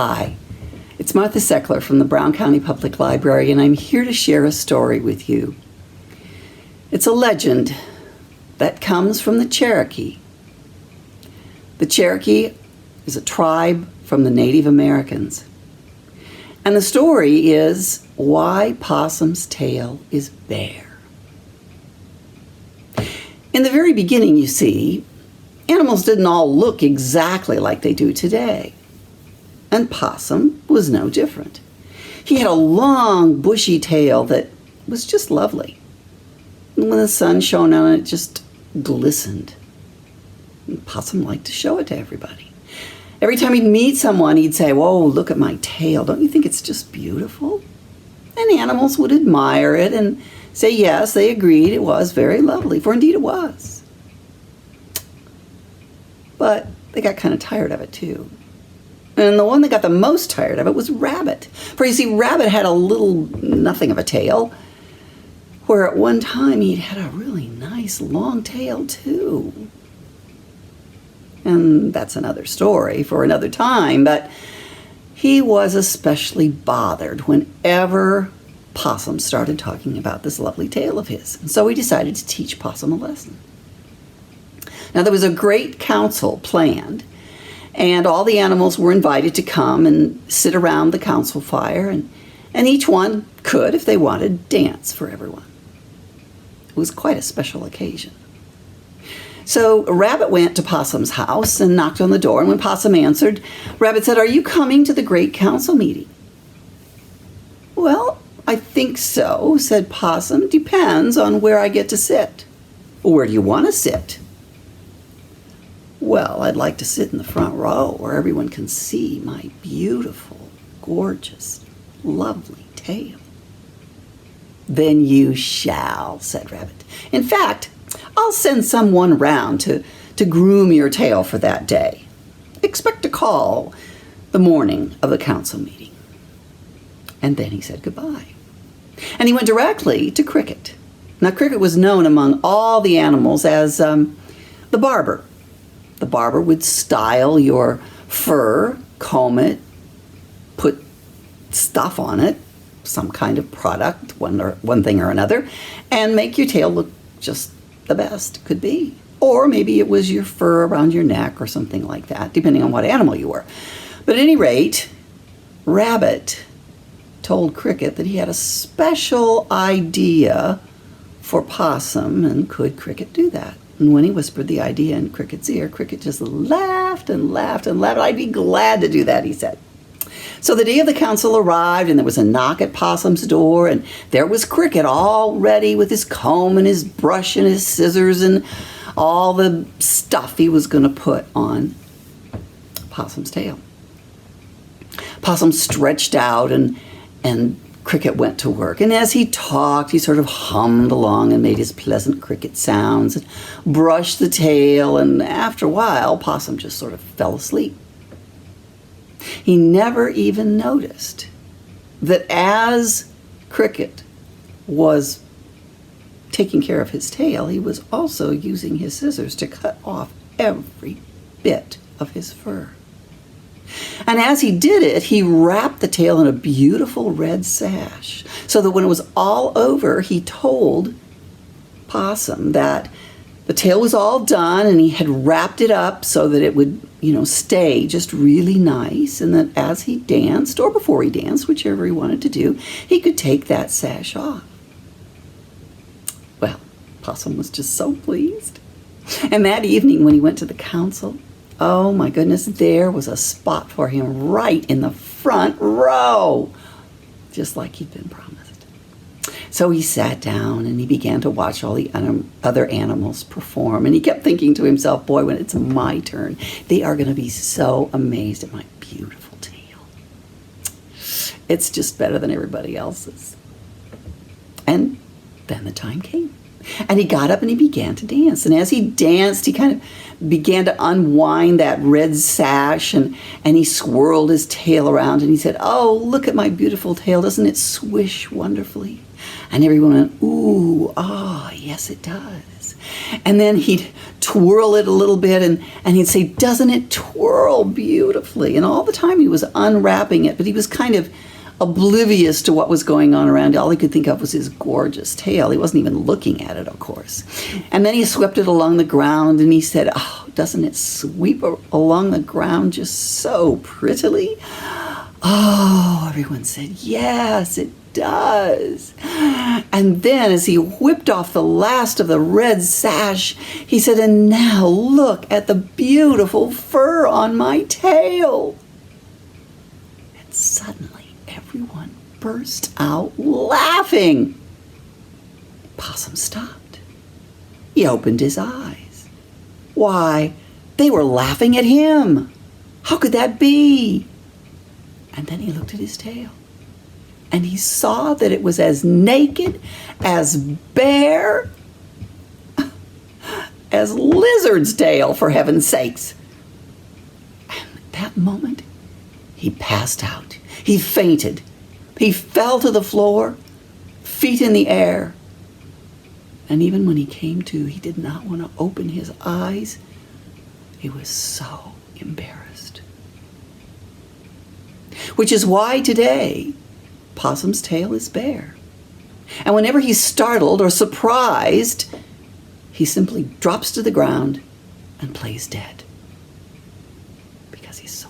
Hi, it's Martha Seckler from the Brown County Public Library, and I'm here to share a story with you. It's a legend that comes from the Cherokee. The Cherokee is a tribe from the Native Americans. And the story is why Possum's tail is bare. In the very beginning, you see, animals didn't all look exactly like they do today. And Possum was no different. He had a long, bushy tail that was just lovely. And when the sun shone on it, it just glistened. And Possum liked to show it to everybody. Every time he'd meet someone, he'd say, "Whoa, look at my tail. Don't you think it's just beautiful?" And animals would admire it and say yes, they agreed it was very lovely, for indeed it was. But they got kind of tired of it too. And the one that got the most tired of it was Rabbit. For you see, Rabbit had a little nothing of a tail, where at one time he'd had a really nice long tail too. And that's another story for another time, but he was especially bothered whenever Possum started talking about this lovely tail of his. And so he decided to teach Possum a lesson. Now there was a great council planned, and all the animals were invited to come and sit around the council fire, and each one could, if they wanted, dance for everyone. It was quite a special occasion. So Rabbit went to Possum's house and knocked on the door, and when Possum answered, Rabbit said, "Are you coming to the great council meeting?" "Well, I think so," said Possum. "Depends on where I get to sit." "Where do you want to sit?" "Well, I'd like to sit in the front row where everyone can see my beautiful, gorgeous, lovely tail." "Then you shall," said Rabbit. "In fact, I'll send someone round to groom your tail for that day. Expect a call the morning of the council meeting." And then he said goodbye. And he went directly to Cricket. Now, Cricket was known among all the animals as the Barber. The barber would style your fur, comb it, put stuff on it, some kind of product, one thing or another, and make your tail look just the best it could be. Or maybe it was your fur around your neck or something like that, depending on what animal you were. But at any rate, Rabbit told Cricket that he had a special idea for Possum, and could Cricket do that? And when he whispered the idea in Cricket's ear, Cricket just laughed and laughed and laughed. "I'd be glad to do that," he said. So the day of the council arrived, and there was a knock at Possum's door, and there was Cricket all ready with his comb and his brush and his scissors and all the stuff he was going to put on Possum's tail. Possum stretched out, and Cricket went to work. And as he talked, he sort of hummed along and made his pleasant cricket sounds and brushed the tail, and after a while, Possum just sort of fell asleep. He never even noticed that as Cricket was taking care of his tail, he was also using his scissors to cut off every bit of his fur. And as he did it, he wrapped the tail in a beautiful red sash, so that when it was all over, he told Possum that the tail was all done, and he had wrapped it up so that it would, stay just really nice, and that as he danced, or before he danced, whichever he wanted to do, he could take that sash off. Well, Possum was just so pleased. And that evening when he went to the council, oh my goodness, there was a spot for him right in the front row, just like he'd been promised. So he sat down and he began to watch all the other animals perform, and he kept thinking to himself, boy, when it's my turn, they are going to be so amazed at my beautiful tail. It's just better than everybody else's. And then the time came. And he got up and he began to dance. And as he danced, he kind of began to unwind that red sash, and he swirled his tail around, and he said, "Oh, look at my beautiful tail. Doesn't it swish wonderfully?" And everyone went, ooh, ah, yes, it does. And then he'd twirl it a little bit and he'd say, doesn't it twirl beautifully? And all the time he was unwrapping it, but he was kind of oblivious to what was going on around. All he could think of was his gorgeous tail. He wasn't even looking at it, of course. And then he swept it along the ground and he said, oh, doesn't it sweep along the ground just so prettily? Oh, everyone said, yes, it does. And then as he whipped off the last of the red sash, he said, and now look at the beautiful fur on my tail. And suddenly everyone burst out laughing. Possum stopped. He opened his eyes. Why, they were laughing at him. How could that be? And then he looked at his tail, and he saw that it was as naked, as bare, as lizard's tail, for heaven's sakes. And at that moment, he passed out. He fainted. He fell to the floor, feet in the air. And even when he came to, he did not want to open his eyes. He was so embarrassed. Which is why today, Possum's tail is bare. And whenever he's startled or surprised, he simply drops to the ground and plays dead because he's so